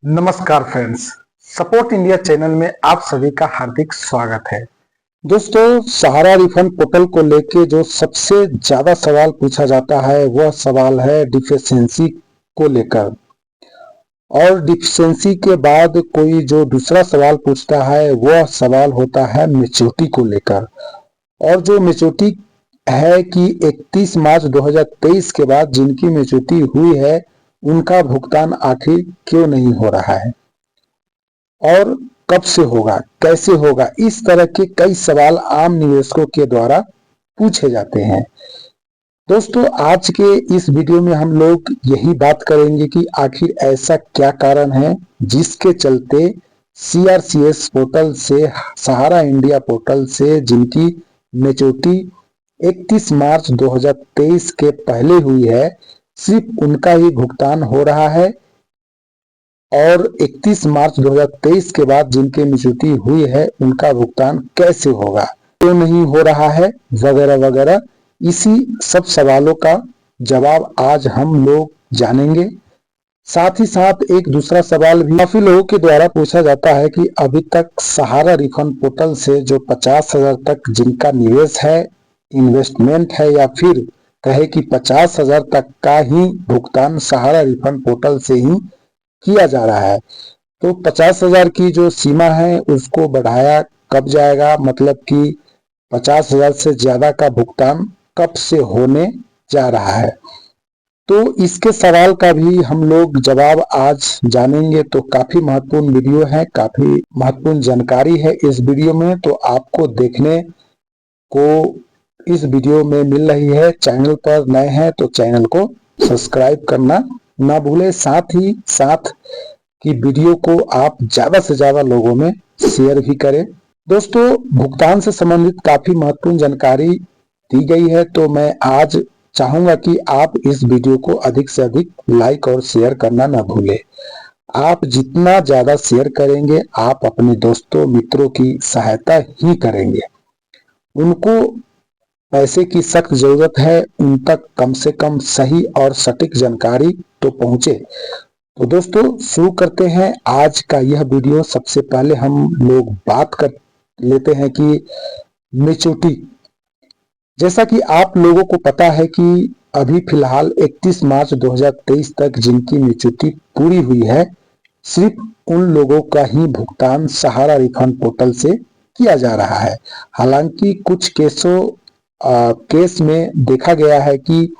नमस्कार friends, support India channel में आप सभी का हार्दिक स्वागत है। दोस्तों, सहारा रिफंड पोर्टल को लेके जो सबसे ज्यादा सवाल पूछा जाता है वह सवाल है डिफिशियंसी को लेकर, और डिफिशियंसी के बाद कोई जो दूसरा सवाल पूछता है वह सवाल होता है मैच्योरिटी को लेकर। और जो मैच्योरिटी है कि 31 मार्च 2023 के बाद जिनकी मैच्योरिटी हुई है उनका भुगतान आखिर क्यों नहीं हो रहा है और कब से होगा, कैसे होगा, इस तरह के कई सवाल आम निवेशकों के द्वारा पूछे जाते हैं। दोस्तों, आज के इस वीडियो में हम लोग यही बात करेंगे कि आखिर ऐसा क्या कारण है जिसके चलते सीआरसीएस पोर्टल से, सहारा इंडिया पोर्टल से जिनकी मैच्योरिटी 31 मार्च 2023 के पहले हुई है, सिर्फ उनका ही भुगतान हो रहा है, और 31 मार्च 2023 के बाद जिनकी मैच्योरिटी हुई है उनका भुगतान कैसे होगा, क्यों नहीं हो रहा है, वगैरह वगैरह। इसी सब सवालों का जवाब आज हम लोग जानेंगे। साथ ही साथ एक दूसरा सवाल भी काफी लोगों के द्वारा पूछा जाता है कि अभी तक सहारा रिफंड पोर्टल से जो 50,000 तक जिनका निवेश है, इन्वेस्टमेंट है, या फिर कहे कि 50,000 तक का ही भुगतान सहारा रिफंड पोर्टल से ही किया जा रहा है, तो 50,000 की जो सीमा है उसको बढ़ाया कब जाएगा, मतलब कि 50,000 से ज्यादा का भुगतान कब से होने जा रहा है। तो इसके सवाल का भी हम लोग जवाब आज जानेंगे। तो काफी महत्वपूर्ण वीडियो है, काफी महत्वपूर्ण जानकारी है इस वीडियो में, तो आपको देखने को इस वीडियो में मिल रही है। चैनल पर नए हैं तो चैनल को सब्सक्राइब करना ना भूले, साथ ही साथ कि वीडियो को आप ज्यादा से ज्यादा लोगों में शेयर भी करें। दोस्तों, भुगतान से संबंधित काफी महत्वपूर्ण जानकारी दी गई है, तो मैं आज चाहूंगा कि आप इस वीडियो को अधिक से अधिक लाइक और शेयर करना ना भूले। आप जितना ज्यादा शेयर करेंगे आप अपने दोस्तों मित्रों की सहायता ही करेंगे। उनको पैसे की सख्त जरूरत है, उन तक कम से कम सही और सटीक जानकारी तो पहुंचे। तो दोस्तों, शुरू करते हैं आज का यह वीडियो। सबसे पहले हम लोग बात कर लेते हैं कि मैच्योरिटी। जैसा कि आप लोगों को पता है कि अभी फिलहाल 31 मार्च 2023 तक जिनकी मैच्योरिटी पूरी हुई है, सिर्फ उन लोगों का ही भुगतान सहारा रिफंड पोर्टल से किया जा रहा है। हालांकि कुछ केस में देखा गया है कि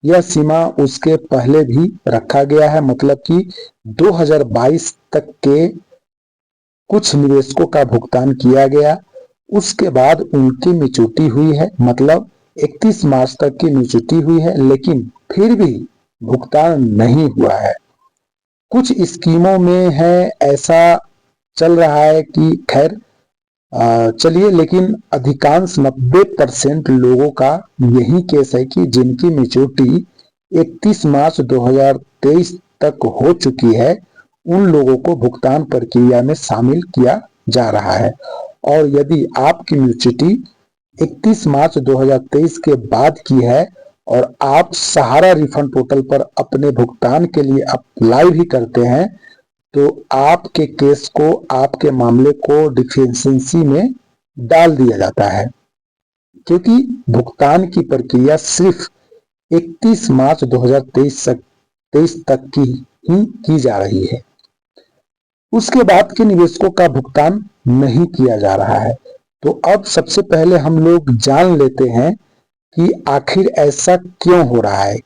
यह सीमा उसके पहले भी रखा गया है, मतलब कि 2022 तक के कुछ निवेशकों का भुगतान किया गया, उसके बाद उनकी मैच्योरिटी हुई है, मतलब 31 मार्च तक की मैच्योरिटी हुई है, लेकिन फिर भी भुगतान नहीं हुआ है। कुछ स्कीमों में है ऐसा चल रहा है कि खैर चलिए, लेकिन अधिकांश 90% लोगों का यही केस है कि जिनकी मैच्योरिटी 31 मार्च 2023 तक हो चुकी है उन लोगों को भुगतान प्रक्रिया में शामिल किया जा रहा है। और यदि आपकी मैच्योरिटी 31 मार्च 2023 के बाद की है और आप सहारा रिफंड पोर्टल पर अपने भुगतान के लिए अप्लाई भी करते हैं, तो आपके केस को, आपके मामले को डिफिशियंसी में डाल दिया जाता है, क्योंकि भुगतान की प्रक्रिया सिर्फ 31 मार्च 2023 तक की ही की जा रही है। उसके बाद के निवेशकों का भुगतान नहीं किया जा रहा है। तो अब सबसे पहले हम लोग जान लेते हैं कि आखिर ऐसा क्यों हो रहा है,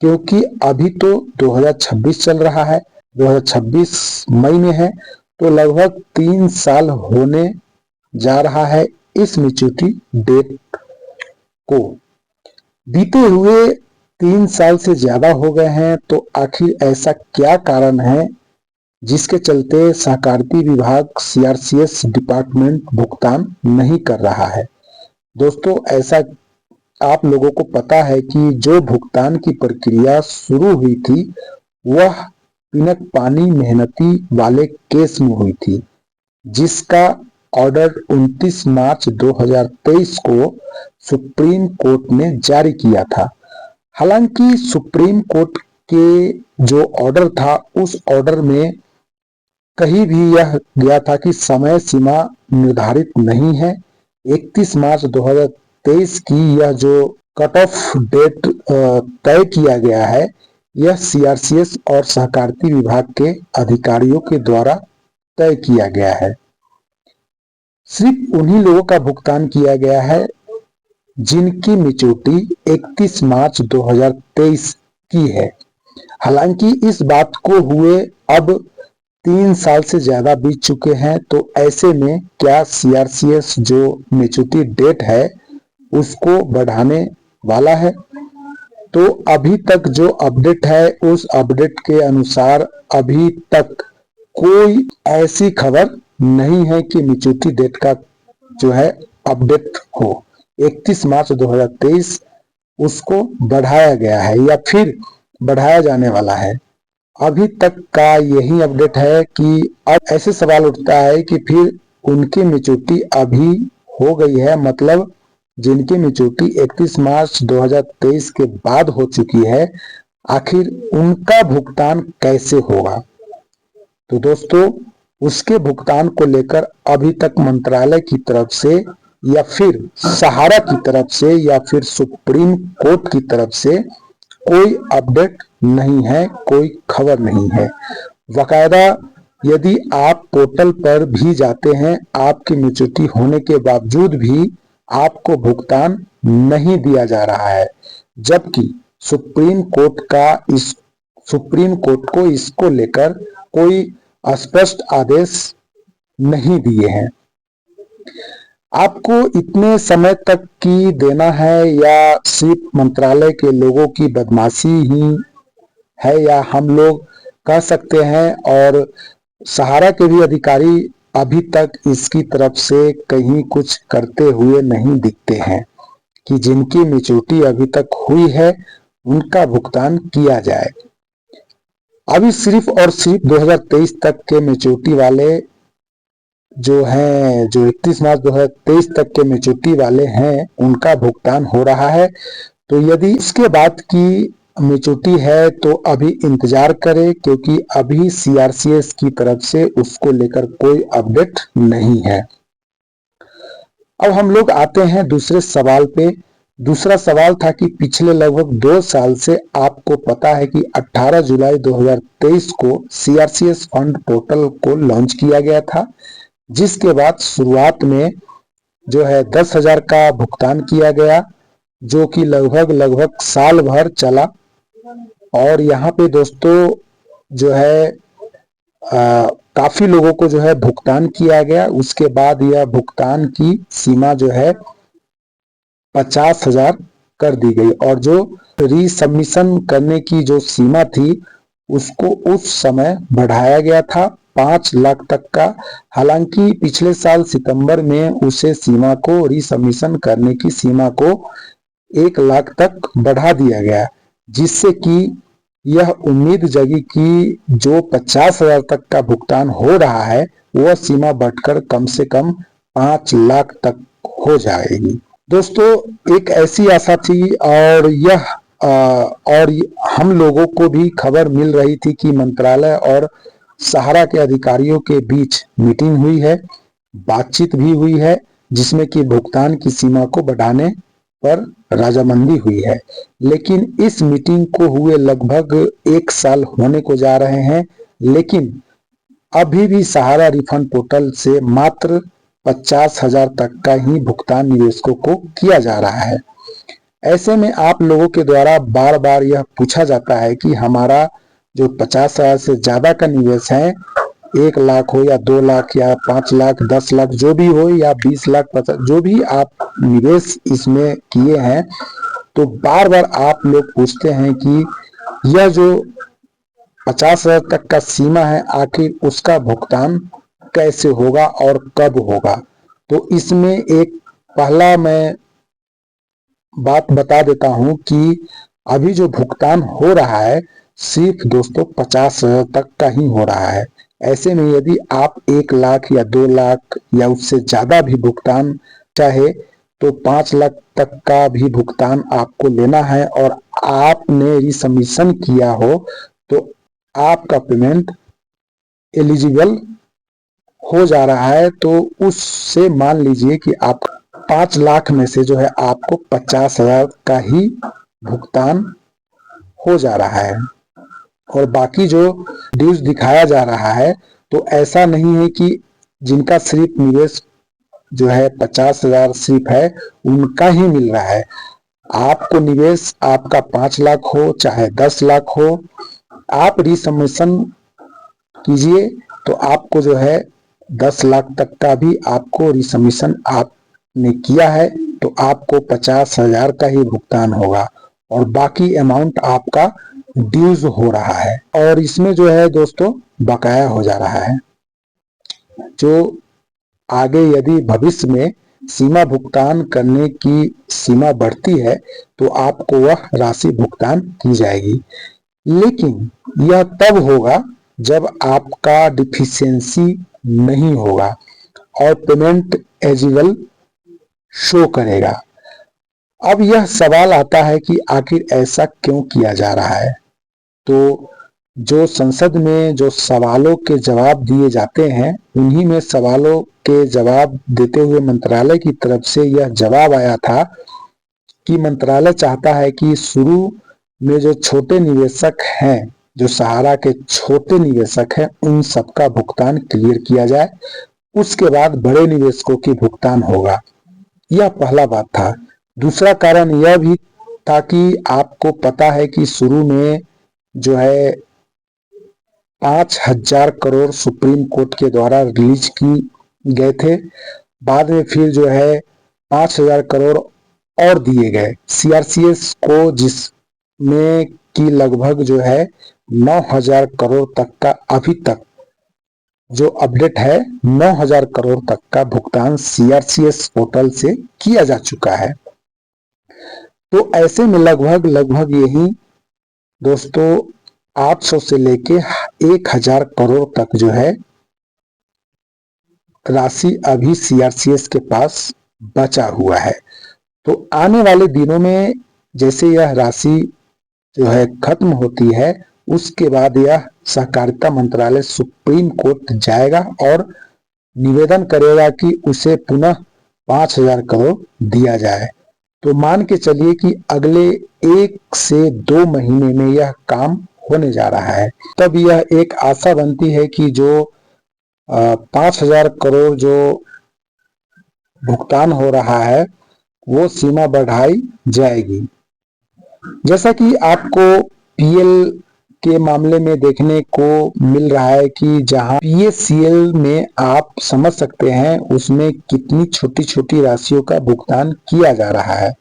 क्योंकि अभी तो 2026 चल रहा है, 2026 मई में है, तो लगभग 3 साल होने जा रहा है इस मैच्योरिटी डेट को। बीते हुए 3 साल से ज्यादा हो गए हैं, तो आखिर ऐसा क्या कारण है जिसके चलते सहकारिता विभाग सीआरसीएस डिपार्टमेंट भुगतान नहीं कर रहा है। दोस्तों, ऐसा आप लोगों को पता है कि जो भुगतान की प्रक्रिया शुरू हुई थी वह पिनक पानी मेहनती वाले केस में हुई थी, जिसका ऑर्डर 29 मार्च 2023 को सुप्रीम कोर्ट ने जारी किया था। हालांकि सुप्रीम कोर्ट के जो ऑर्डर था उस ऑर्डर में कहीं भी यह गया था कि समय सीमा निर्धारित नहीं है। 31 मार्च 2023 की यह जो कट ऑफ डेट तय किया गया है, यह सीआरसीएस और सहकारिता विभाग के अधिकारियों के द्वारा तय किया गया है। सिर्फ उन्हीं लोगों का भुगतान किया गया है जिनकी मैच्योरिटी 31 मार्च 2023 की है। हालांकि इस बात को हुए अब 3 साल से ज्यादा बीत चुके हैं, तो ऐसे में क्या सीआरसीएस जो मैच्योरिटी डेट है उसको बढ़ाने वाला है? तो अभी तक जो अपडेट है उस अपडेट के अनुसार अभी तक कोई ऐसी खबर नहीं है कि मैच्योरिटी डेट का जो है अपडेट हो। 31 मार्च 2023 उसको बढ़ाया गया है या फिर बढ़ाया जाने वाला है। अभी तक का यही अपडेट है कि अब ऐसे सवाल उठता है कि फिर उनकी मैच्योरिटी अभी हो गई है, मतलब जिनकी मैच्योरिटी 31 मार्च 2023 के बाद हो चुकी है, आखिर उनका भुगतान कैसे होगा? तो दोस्तों, उसके भुगतान को लेकर अभी तक मंत्रालय की तरफ से या फिर सहारा की तरफ से या फिर सुप्रीम कोर्ट की तरफ से कोई अपडेट नहीं है, कोई खबर नहीं है। बाकायदा यदि आप पोर्टल पर भी जाते हैं, आपकी मैच्योरिटी होने के बावजूद भी आपको भुगतान नहीं दिया जा रहा है, जबकि सुप्रीम कोर्ट को इसको लेकर कोई स्पष्ट आदेश नहीं दिए हैं। आपको इतने समय तक की देना है या सिर्फ मंत्रालय के लोगों की बदमाशी ही है, या हम लोग कह सकते हैं और सहारा के भी अधिकारी अभी तक इसकी तरफ से कहीं कुछ करते हुए नहीं दिखते हैं कि जिनकी मैच्योरिटी अभी तक हुई है उनका भुगतान किया जाए। अभी सिर्फ और सिर्फ 2023 तक के मैच्योरिटी वाले जो हैं, जो 31 मार्च 2023 तक के मैच्योरिटी वाले हैं, उनका भुगतान हो रहा है। तो यदि इसके बाद की मैच्योरिटी है तो अभी इंतजार करें, क्योंकि अभी सीआरसीएस की तरफ से उसको लेकर कोई अपडेट नहीं है। अब हम लोग आते हैं दूसरे सवाल पे। दूसरा सवाल था कि पिछले लगभग 2 साल से आपको पता है कि 18 जुलाई 2023 को सीआरसीएस फंड पोर्टल को लॉन्च किया गया था, जिसके बाद शुरुआत में जो है 10,000 का भुगतान किया गया, जो कि लगभग साल भर चला। और यहाँ पे दोस्तों जो है काफी लोगों को जो है भुगतान किया गया। उसके बाद यह भुगतान की सीमा जो है 50,000 कर दी गई, और जो रीसबमिशन करने की जो सीमा थी उसको उस समय बढ़ाया गया था 5 लाख तक का। हालांकि पिछले साल सितंबर में उसे सीमा को रीसबमिशन करने की सीमा को 1 लाख तक बढ़ा दिया गया, जिससे कि यह उम्मीद जगी कि जो 50,000 तक का भुगतान हो रहा है वह सीमा बढ़कर कम से कम 5 लाख तक हो जाएगी। दोस्तों, एक ऐसी आशा थी और हम लोगों को भी खबर मिल रही थी कि मंत्रालय और सहारा के अधिकारियों के बीच मीटिंग हुई है, बातचीत भी हुई है, जिसमें कि भुगतान की सीमा को बढ़ाने पर राजामंदी हुई है। लेकिन इस मीटिंग को हुए लगभग 1 साल होने को जा रहे हैं, लेकिन अभी भी सहारा रिफंड पोर्टल से मात्र 50,000 तक का ही भुगतान निवेशकों को किया जा रहा है। ऐसे में आप लोगों के द्वारा बार बार यह पूछा जाता है कि हमारा जो 50,000 से ज्यादा का निवेश है, 1 लाख हो या 2 लाख या 5 लाख 10 लाख जो भी हो, या 20 लाख 50, जो भी आप निवेश इसमें किए हैं, तो बार बार आप लोग पूछते हैं कि यह जो 50,000 तक का सीमा है, आखिर उसका भुगतान कैसे होगा और कब होगा। तो इसमें एक पहला मैं बात बता देता हूं कि अभी जो भुगतान हो रहा है सिर्फ दोस्तों 50,000 तक का ही हो रहा है। ऐसे में यदि आप 1 लाख या 2 लाख या उससे ज्यादा भी भुगतान चाहे तो 5 लाख तक का भी भुगतान आपको लेना है और आपने रिसबमिशन किया हो तो आपका पेमेंट एलिजिबल हो जा रहा है। तो उससे मान लीजिए कि आप 5 लाख में से जो है आपको 50,000 का ही भुगतान हो जा रहा है और बाकी जो ड्यूज दिखाया जा रहा है तो ऐसा नहीं है कि जिनका सिर्फ निवेश जो है 50,000 सिर्फ है उनका ही मिल रहा है। आपको निवेश आपका 5 लाख हो चाहे 10 लाख हो, आप रिसबमिशन कीजिए तो आपको जो है 10 लाख तक का भी आपको रिसबमिशन आपने किया है तो आपको 50,000 का ही भुगतान होगा और बाकी अमाउंट आपका ड्यूज हो रहा है और इसमें जो है दोस्तों बकाया हो जा रहा है। जो आगे यदि भविष्य में सीमा भुगतान करने की सीमा बढ़ती है तो आपको वह राशि भुगतान की जाएगी, लेकिन यह तब होगा जब आपका डिफिशियंसी नहीं होगा और पेमेंट एलिजिबल शो करेगा। अब यह सवाल आता है कि आखिर ऐसा क्यों किया जा रहा है। तो जो संसद में जो सवालों के जवाब दिए जाते हैं उन्हीं में सवालों के जवाब देते हुए मंत्रालय की तरफ से यह जवाब आया था कि मंत्रालय चाहता है कि शुरू में जो छोटे निवेशक हैं, जो सहारा के छोटे निवेशक हैं, उन सबका भुगतान क्लियर किया जाए, उसके बाद बड़े निवेशकों की भुगतान होगा। यह पहला बात था। दूसरा कारण यह भी था कि आपको पता है कि शुरू में जो है 5,000 करोड़ सुप्रीम कोर्ट के द्वारा रिलीज की गए थे, बाद में फिर जो है 5,000 करोड़ और दिए गए सीआरसीएस को, जिसमें कि लगभग जो है 9,000 करोड़ तक का अभी तक जो अपडेट है 9,000 करोड़ तक का भुगतान सीआरसीएस पोर्टल से किया जा चुका है। तो ऐसे में लगभग यही दोस्तों 800 से लेके 1,000 करोड़ तक जो है राशि अभी सीआरसीएस के पास बचा हुआ है। तो आने वाले दिनों में जैसे यह राशि जो है खत्म होती है उसके बाद यह सहकारिता मंत्रालय सुप्रीम कोर्ट जाएगा और निवेदन करेगा कि उसे पुनः 5,000 करोड़ दिया जाए। तो मान के चलिए कि अगले 1 से 2 महीने में यह काम होने जा रहा है। तब यह एक आशा बनती है कि जो 5,000 करोड़ जो भुगतान हो रहा है वो सीमा बढ़ाई जाएगी। जैसा कि आपको पीएल के मामले में देखने को मिल रहा है कि जहां पीएससीएल में आप समझ सकते हैं उसमें कितनी छोटी छोटी राशियों का भुगतान किया जा रहा है।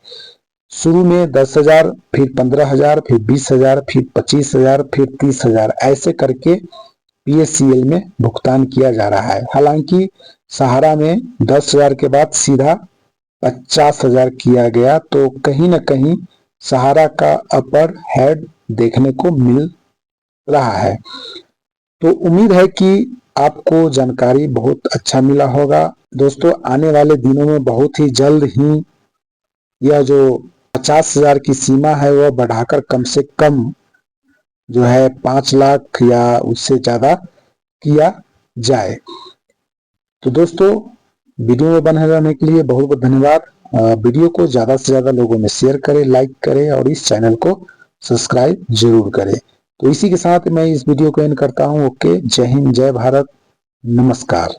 शुरू में 10,000, फिर 15,000, फिर 20,000, फिर 25,000, फिर 30,000, ऐसे करके पीएससीएल में भुगतान किया जा रहा है। हालांकि सहारा में 10,000 के बाद सीधा 50,000 किया गया, तो कहीं ना कहीं सहारा का अपर हेड देखने को मिल रहा है। तो उम्मीद है कि आपको जानकारी बहुत अच्छा मिला होगा। दोस्तों आने वाले दिनों में बहुत ही जल्द ही यह जो 50,000 की सीमा है वह बढ़ाकर कम से कम जो है 5 लाख या उससे ज्यादा किया जाए। तो दोस्तों वीडियो में बने रहने के लिए बहुत बहुत धन्यवाद। वीडियो को ज्यादा से ज्यादा लोगों में शेयर करें, लाइक करें और इस चैनल को सब्सक्राइब जरूर करें। तो इसी के साथ मैं इस वीडियो को एंड करता हूं। ओके, जय हिंद, जय भारत, नमस्कार।